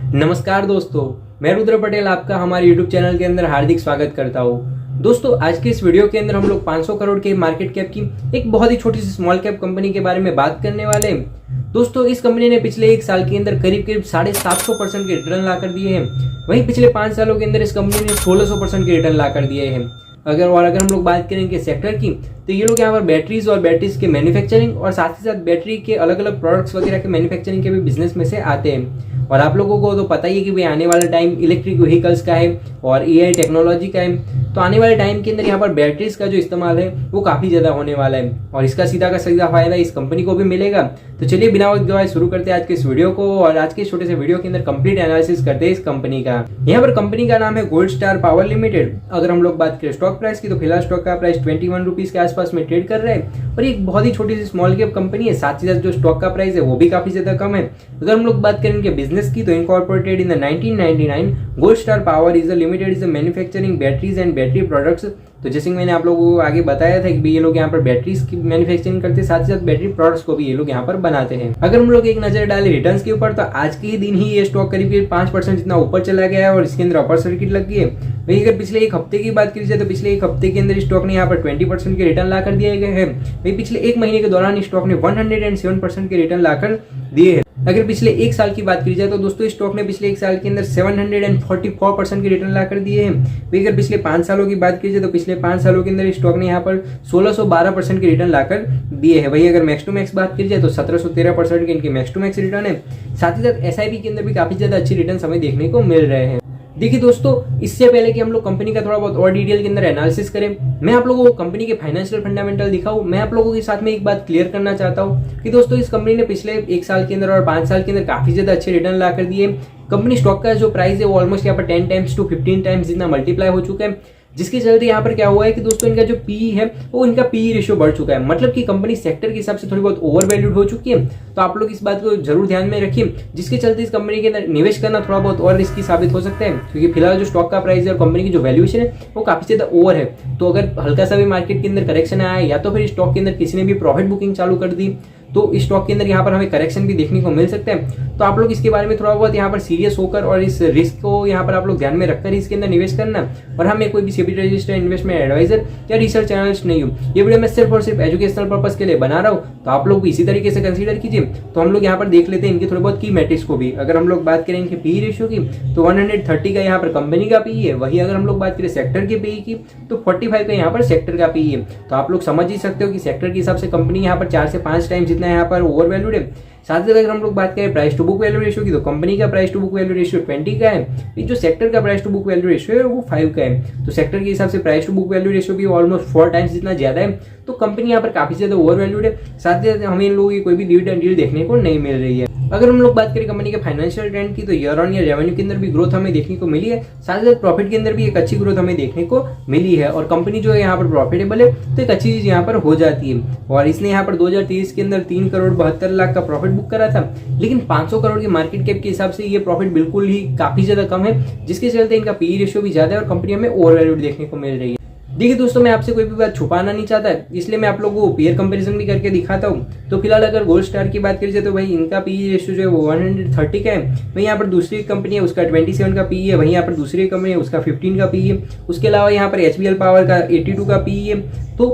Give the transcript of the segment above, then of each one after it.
नमस्कार दोस्तों, मैं रुद्र पटेल आपका हमारे YouTube चैनल के अंदर हार्दिक स्वागत करता हूँ। दोस्तों, आज के इस वीडियो के अंदर हम लोग 500 करोड़ के मार्केट कैप की एक बहुत ही छोटी सी स्मॉल कैप कंपनी के बारे में बात करने वाले हैं। दोस्तों, इस कंपनी ने पिछले एक साल के अंदर करीब 750% के रिटर्न ला कर दिए हैं। वहीं पिछले 5 सालों के अंदर इस कंपनी ने 1600% के रिटर्न ला कर दिए हैं। अगर हम लोग बात करेंगे सेक्टर की, तो ये लोग यहाँ पर बैटरीज और बैटरीज के मैन्युफैक्चरिंग और साथ ही साथ बैटरी के अलग अलग प्रोडक्ट्स वगैरह के मैन्युफैक्चरिंग के भी बिजनेस में से आते हैं। और आप लोगों को तो पता ही है कि भाई आने वाला टाइम इलेक्ट्रिक व्हीकल्स का है और एआई टेक्नोलॉजी का है। तो आने वाले टाइम के अंदर यहाँ पर बैटरीज का जो इस्तेमाल है वो काफी ज्यादा होने वाला है और इसका सीधा का सीधा फायदा इस कंपनी को भी मिलेगा। तो चलिए बिना वक्त गवाए शुरू करते हैं आज के इस वीडियो को और आज के छोटे से वीडियो के अंदर कंप्लीट एनालिसिस करते हैं इस कंपनी का। यहाँ पर कंपनी का नाम है गोल्ड स्टार पावर लिमिटेड। अगर हम लोग बात करें स्टॉक प्राइस की, तो फिलहाल स्टॉक का प्राइस 21 रुपीज के आसपास में ट्रेड कर रहा है और एक बहुत ही छोटी सी स्मॉल कैप कंपनी है। साथ ही साथ जो स्टॉक का प्राइस है वो भी काफी ज्यादा कम है। अगर हम लोग बात करेंगे बिजनेस की, तो incorporated in 1999, gold star power is limited is manufacturing batteries and battery products. तो जैसे मैंने आप लोगों को आगे बताया था कि ये लोग यहाँ पर बैटरीज की मैन्युफैक्चरिंग करते हैं, साथ ही साथ बैटरी प्रोडक्ट्स को भी ये लोग यहाँ पर बनाते हैं। अगर हम लोग एक नजर डालें रिटर्न्स के ऊपर, तो आज के ही दिन ही ये स्टॉक करीब 5% जितना ऊपर चला गया है और इसके अंदर अपर सर्किट लग गई है। वहीं अगर पिछले एक हफ्ते की बात की जाए, तो पिछले एक हफ्ते के अंदर स्टॉक ने यहाँ पर 20% के रिटर्न ला कर दिए गए हैं। वहीं पिछले एक महीने के दौरान स्टॉक ने 107% के रिटर्न लाकर दिए हैं। अगर पिछले एक साल की बात की जाए, तो दोस्तों स्टॉक ने पिछले एक साल के अंदर 744% के रिटर्न ला कर दिए हैं। वहीं अगर पिछले 5 सालों की बात की जाए, तो पिछले 5 सालों के अंदर स्टॉक ने यहाँ पर 1612% के रिटर्न लाकर दिए हैं। वहीं अगर मैक्स टू मैक्स बात की जाए, तो 1713% के इनके मैक्स टू मैक्स रिटर्न है। साथ ही साथ एसआईपी के अंदर भी काफी ज्यादा अच्छी रिटर्न हमें देखने को मिल रहे हैं। देखिए दोस्तों, इससे पहले कि हम लोग कंपनी का थोड़ा बहुत और डिटेल के अंदर एनालिसिस करें, मैं आप लोगों को कंपनी के फाइनेंशियल फंडामेंटल दिखाऊं, मैं आप लोगों के साथ में एक बात क्लियर करना चाहता हूं कि दोस्तों इस कंपनी ने पिछले एक साल के अंदर और 5 साल के अंदर काफी ज्यादा अच्छे रिटर्न ला कर दिए। कंपनी स्टॉक का जो प्राइस है वो ऑलमोस्ट यहाँ पर 10 टाइम्स टू 15 टाइम्स जितना मल्टीप्लाई हो चुका है, जिसके चलते यहाँ पर क्या हुआ है कि दोस्तों इनका जो पी है वो इनका पी रेशियो बढ़ चुका है। मतलब कि कंपनी सेक्टर के हिसाब से थोड़ी बहुत ओवर वैल्यूड हो चुकी है। तो आप लोग इस बात को जरूर ध्यान में रखिए, जिसके चलते इस कंपनी के अंदर निवेश करना थोड़ा बहुत और रिस्की साबित हो सकता है, क्योंकि फिलहाल जो स्टॉक का प्राइस है और कंपनी की जो वैल्यूएशन है वो काफी ज्यादा ओवर है। तो अगर हल्का सा भी मार्केट के अंदर करेक्शन आया या तो फिर स्टॉक के अंदर किसी ने भी प्रॉफिट बुकिंग चालू कर दी, तो इस स्टॉक के अंदर यहाँ पर हमें करेक्शन भी देखने को मिल सकता है। तो आप लोग इसके बारे में थोड़ा बहुत यहाँ पर सीरियस होकर और इस रिस्क को यहाँ पर आप लोग ध्यान में रखकर इसके अंदर निवेश करना। और हमें कोई भी सेबी रजिस्टर्ड इन्वेस्टमेंट एडवाइजर या रिसर्च एनालिस्ट नहीं हूँ। ये वीडियो मैं सिर्फ और सिर्फ एजुकेशनल पर्पस के लिए बना रहा हूँ, तो आप लोग इसी तरीके से कंसीडर कीजिए। तो हम लोग यहाँ पर देख लेते हैं इनके थोड़े बहुत की मैट्रिक्स को भी। अगर हम लोग बात करें इनके पी रेशियो की, तो 130 का यहाँ पर कंपनी का पी है। वही अगर हम लोग बात करें सेक्टर के पी की, तो 45 का यहाँ पर सेक्टर का पी है। तो आप लोग समझ ही सकते हो कि सेक्टर के हिसाब से कंपनी यहाँ पर 4 से 5 टाइम जितना यहाँ पर ओवर वैल्यूड है। साथ ही अगर हम लोग बात करें price to book value ratio की, तो कंपनी का price to book value ratio 20 का है। जो सेक्टर का price to book value ratio है वो 5 का है। तो सेक्टर के हिसाब से price to book value ratio भी ऑलमोस्ट 4 टाइम्स जितना ज्यादा है। तो कंपनी यहाँ पर काफी ज्यादा ओवर वैल्यूड है। साथ ही हमें इन लोगों की कोई भी डिविडेंड डील देखने को नहीं मिल रही है। अगर हम लोग बात करें कंपनी के फाइनेंशियल ट्रेंड की, तो ईयर ऑन ईयर रेवेन्यू के अंदर भी ग्रोथ हमें देखने को मिली है। साथ ही साथ प्रॉफिट के अंदर भी एक अच्छी ग्रोथ हमें देखने को मिली है और कंपनी जो है यहाँ पर प्रॉफिटेबल है, तो एक अच्छी चीज यहाँ पर हो जाती है। और इसने यहाँ पर 2023 के अंदर 3 करोड़ 72 लाख का प्रॉफिट बुक करा था, लेकिन 500 करोड़ की मार्केट कैप के हिसाब से ये प्रॉफिट बिल्कुल ही काफी ज्यादा कम है, जिसके चलते इनका पी रेशियो भी ज्यादा है और कंपनी हमें ओवर वैल्यूड देखने को मिल रही है। देखिए दोस्तों, मैं आपसे कोई भी बात छुपाना नहीं चाहता, इसलिए मैं आप लोगों को पीयर कंपैरिजन भी करके दिखाता हूँ। तो फिलहाल अगर गोल्ड स्टार की बात करी जाए, तो भाई इनका पी रेशियो जो है वो 130 का है। वहीं यहाँ पर दूसरी कंपनी है उसका 27 का पी है। वहीं यहाँ पर दूसरी कंपनी है उसका 15 का पी है। उसके अलावा यहाँ पर HBL पावर का 82 का पी है। तो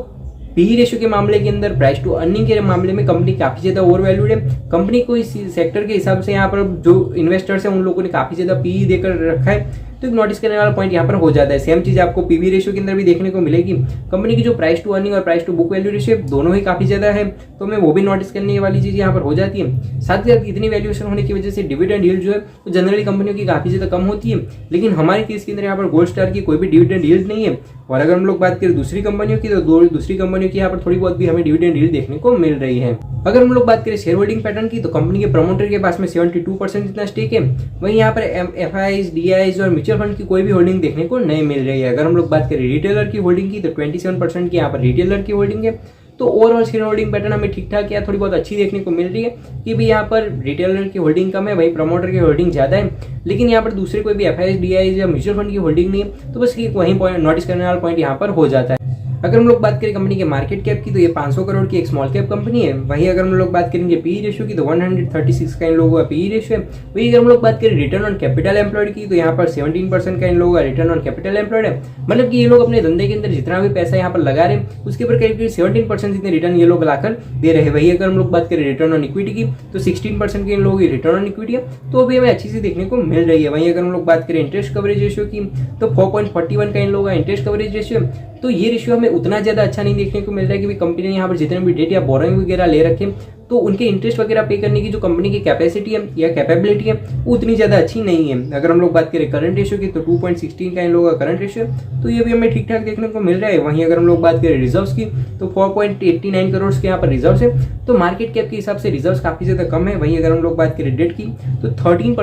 पी रेशियो के मामले के अंदर, प्राइस टू अर्निंग के मामले में कंपनी काफी ज्यादा ओवर वैल्यूड है। कंपनी को इस सेक्टर के हिसाब से यहाँ पर जो इन्वेस्टर्स हैं उन लोगों ने काफी ज्यादा पी देकर रखा है। तो एक नोटिस करने वाला पॉइंट यहाँ पर हो जाता है। सेम चीज आपको पीवी रेशियो के अंदर भी देखने को मिलेगी। कंपनी की जो प्राइस टू अर्निंग और price to book value ratio दोनों ही काफी ज्यादा है, तो हमें वो भी नोटिस करने वाली चीज यहाँ पर हो जाती है। साथ ही साथ इतनी वैल्यूएशन होने की वजह से डिविडेंड यील्ड जो है वो जनरली कंपनियों की काफी ज्यादा कम होती है, लेकिन हमारे केस के अंदर यहाँ पर गोल्ड स्टार की कोई भी डिविडेंड यील्ड नहीं है। और अगर हम लोग बात करें दूसरी कंपनियों की, तो दूसरी कंपनियों की यहाँ पर थोड़ी बहुत भी हमें डिविडेंड यील्ड देखने को मिल रही है। अगर हम लोग बात करें शेयर होल्डिंग पैटर्न की, तो कंपनी के प्रमोटर के पास में 72% जितना स्टेक है। वहीं यहाँ पर एफआईज, डीआईज और म्यूचुअल फंड की कोई भी होल्डिंग देखने को नहीं मिल रही है। अगर हम लोग बात करें रिटेलर की होल्डिंग की, तो 27% की यहाँ पर रिटेलर की होल्डिंग है। तो ओवरऑल शेयर होल्डिंग पैटर्न हमें ठीक ठाक या थोड़ी बहुत अच्छी देखने को मिल रही है कि भी यहाँ पर रिटेलर की होल्डिंग कम है, वही प्रमोटर की होल्डिंग ज्यादा है, लेकिन यहाँ पर दूसरे कोई भी एफआईज, डीआईज या म्यूचुअल फंड की होल्डिंग नहीं है। तो बस वही पॉइंट नोटिस करने वाला पॉइंट यहाँ पर हो जाता है। अगर हम लोग बात करें कंपनी के मार्केट कैप की तो ये 500 करोड़ की एक स्मॉल कैप कंपनी है। वहीं अगर हम लोग बात करेंगे पीई रेशियो की तो 136 का इन लोगों का पीई रेशियो है। वहीं अगर हम लोग बात करें रिटर्न ऑन कैपिटल एम्प्लॉयड की तो यहाँ पर 17% का इन लोगों का रिटर्न ऑन कैपिटल एम्प्लॉयड है। मतलब कि ये लोग अपने धंधे के अंदर जितना भी पैसा यहाँ पर लगा रहे हैं उसके ऊपर करीब 17% जितने रिटर्न ये लोग लाकर दे रहे हैं। वही अगर हम लोग बात करें रिटर्न ऑन इक्विटी की तो 16% की इन लोगों की रिटर्न ऑन इक्विटी है, तो अभी हमें अच्छी सी देखने को मिल रही है। वहीं अगर हम लोग बात करें इंटरेस्ट कवरेज रेशियो की तो 4.41 का इन लोगों का इंटरेस्ट कवरेज रेशियो है। तो ये रेशियो हमें उतना ज्यादा अच्छा नहीं देखने को मिल रहा है कि कंपनी ने यहाँ पर जितने भी डेट या बोरोइंग वगैरह ले रखे तो उनके इंटरेस्ट वगैरह पे करने की जो कंपनी की कैपेसिटी है या कैपेबिलिटी है वो उतनी ज्यादा अच्छी नहीं है। अगर हम लोग बात करें करंट रेशियो की तो 2.16 का इन लोगों का करंट रेशियो है, तो ये भी हमें ठीक ठाक देखने को मिल रहा है। वहीं अगर हम लोग बात करें रिजर्व्स की तो 4.89 करोड़ के यहाँ पर रिजर्व्स है, तो मार्केट कैप के हिसाब से रिजर्व्स काफी ज्यादा कम है। वहीं अगर हम लोग बात करें डेट की तो 13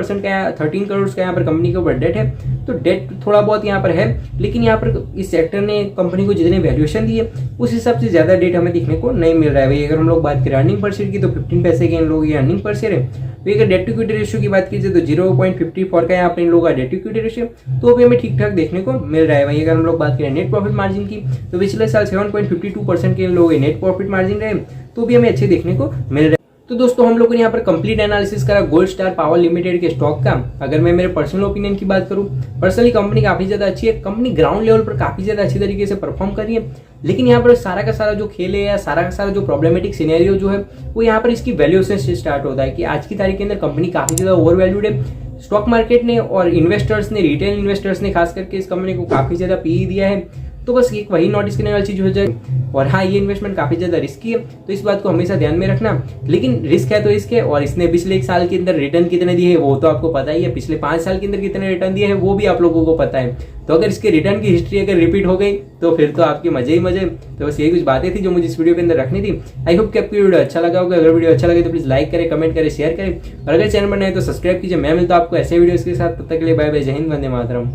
करोड़ का यहाँ पर कंपनी के ऊपर डेट है, तो डेट थोड़ा बहुत यहाँ पर है, लेकिन यहाँ पर इस सेक्टर ने कंपनी को जितने वैल्यूएशन दी है उस हिसाब से ज्यादा डेट हमें देखने को नहीं मिल रहा है। वही अगर हम लोग बात करें अर्निंग पर शेयर की तो 15 पैसे के इन लोगों की अर्निंग पर शेयर है। तो अगर डेट टू इक्विटी रेशियो की बात कीजिए तो 0.54 का यहाँ पर इन लोगों का डेट टू इक्विटी रेशियो, तो अभी हमें ठीक ठाक देखने को मिल रहा है। वही अगर हम लोग बात करें नेट प्रॉफिट मार्जिन की तो पिछले साल 7.52% के इन लोगों के नेट प्रॉफिट मार्जिन रहे, तो भी हमें अच्छे देखने को मिल रहा है। तो दोस्तों हम लोगों ने यहाँ पर कंप्लीट एनालिसिस करा गोल्ड स्टार पावर लिमिटेड के स्टॉक का। अगर मैं मेरे पर्सनल ओपिनियन की बात करूं, पर्सनली कंपनी काफी ज्यादा अच्छी है, कंपनी ग्राउंड लेवल पर काफी ज्यादा अच्छी तरीके से परफॉर्म कर रही है, लेकिन यहाँ पर सारा का सारा जो खेल है या सारा का सारा जो प्रॉब्लमेटिक सिनेरियो जो है वो यहाँ पर इसकी वैल्यूएशन से स्टार्ट होता है कि आज की तारीख के अंदर कंपनी काफी ज्यादा ओवर वैल्यूड है। स्टॉक मार्केट ने और इन्वेस्टर्स ने, रिटेल इन्वेस्टर्स ने खास करके इस कंपनी को काफी ज्यादा पीई दिया है, तो बस एक वही नोटिस करने वाली चीज हो जाए। और हाँ, ये इन्वेस्टमेंट काफी ज्यादा रिस्की है, तो इस बात को हमेशा ध्यान में रखना। लेकिन रिस्क है तो इसके, और इसने पिछले 1 साल के अंदर रिटर्न कितने दिए है वो तो आपको पता ही है, पिछले 5 साल के अंदर कितने रिटर्न दिए हैं वो भी आप लोगों को पता है। तो अगर इसके रिटर्न की हिस्ट्री अगर रिपीट हो गई तो फिर तो आपके मजे ही मजे। तो बस यही कुछ बातें थी जो मुझे इस वीडियो के अंदर रखनी थी। आई होप कि आपको वीडियो अच्छा लगा होगा। अगर वीडियो अच्छा लगे तो प्लीज लाइक करें, कमेंट करें, शेयर करें, और अगर चैनल पर नए तो सब्सक्राइब कीजिए। मैं मिलता हूं आपको ऐसे वीडियोस के साथ, तब तक के लिए बाय बाय, जय हिंद, वंदे मातरम।